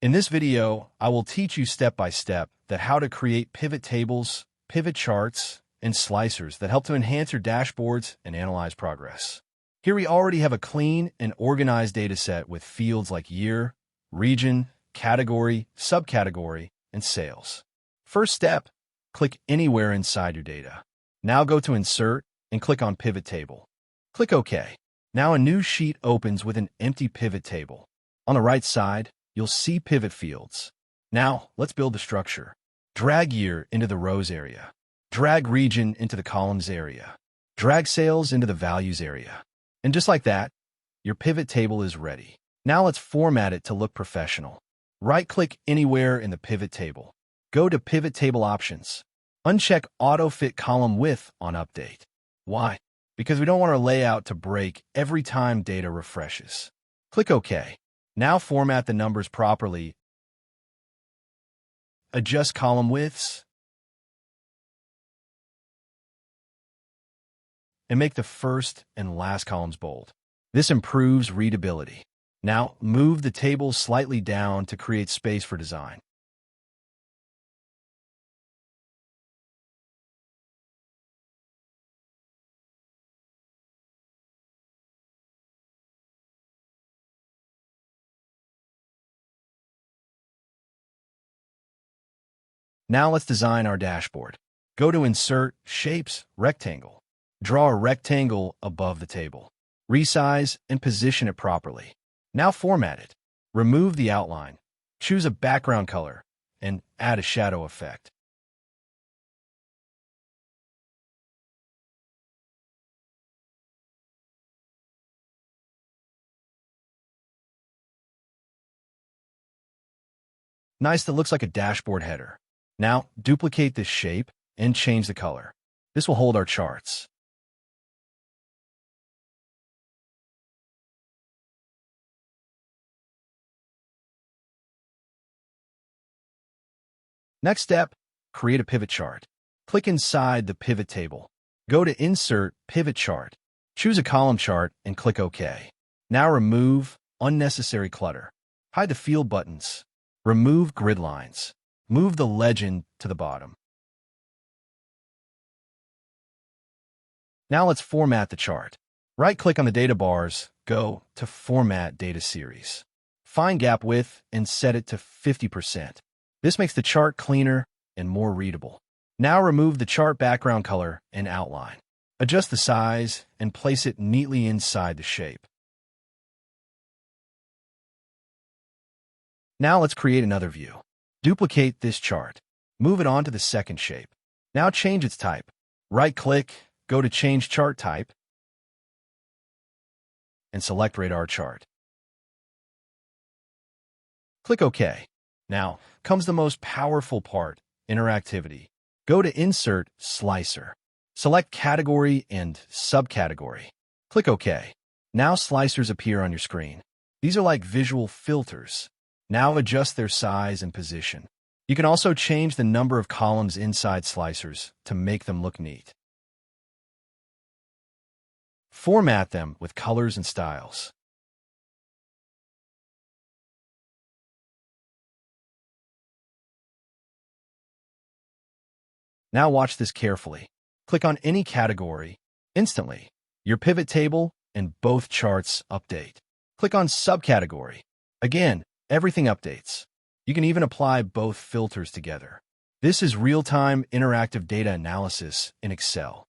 In this video, I will teach you step by step that how to create pivot tables, pivot charts, and slicers that help to enhance your dashboards and analyze progress. Here we already have a clean and organized data set with fields like year, region, category, subcategory, and sales. First step, click anywhere inside your data. Now go to Insert and click on Pivot Table. Click OK. Now a new sheet opens with an empty pivot table. On the right side, you'll see pivot fields. Now, let's build the structure. Drag year into the rows area. Drag region into the columns area. Drag sales into the values area. And just like that, your pivot table is ready. Now let's format it to look professional. Right-click anywhere in the pivot table. Go to Pivot Table Options. Uncheck Auto Fit Column Width on Update. Why? Because we don't want our layout to break every time data refreshes. Click OK. Now format the numbers properly. Adjust column widths. And make the first and last columns bold. This improves readability. Now, move the table slightly down to create space for design. Now let's design our dashboard. Go to Insert, Shapes, Rectangle. Draw a rectangle above the table. Resize and position it properly. Now format it. Remove the outline. Choose a background color and add a shadow effect. Nice, that looks like a dashboard header. Now, duplicate this shape and change the color. This will hold our charts. Next step, create a pivot chart. Click inside the pivot table. Go to Insert, Pivot Chart. Choose a column chart and click OK. Now remove unnecessary clutter. Hide the field buttons. Remove grid lines. Move the legend to the bottom. Now let's format the chart. Right-click on the data bars, go to Format Data Series. Find gap width and set it to 50%. This makes the chart cleaner and more readable. Now remove the chart background color and outline. Adjust the size and place it neatly inside the shape. Now let's create another view. Duplicate this chart. Move it onto the second shape. Now change its type. Right-click, go to Change Chart Type, and select Radar Chart. Click OK. Now comes the most powerful part, interactivity. Go to Insert, Slicer. Select Category and Subcategory. Click OK. Now slicers appear on your screen. These are like visual filters. Now adjust their size and position. You can also change the number of columns inside slicers to make them look neat. Format them with colors and styles. Now watch this carefully. Click on any category. Instantly, your pivot table and both charts update. Click on Subcategory. Again, everything updates. You can even apply both filters together. This is real-time interactive data analysis in Excel.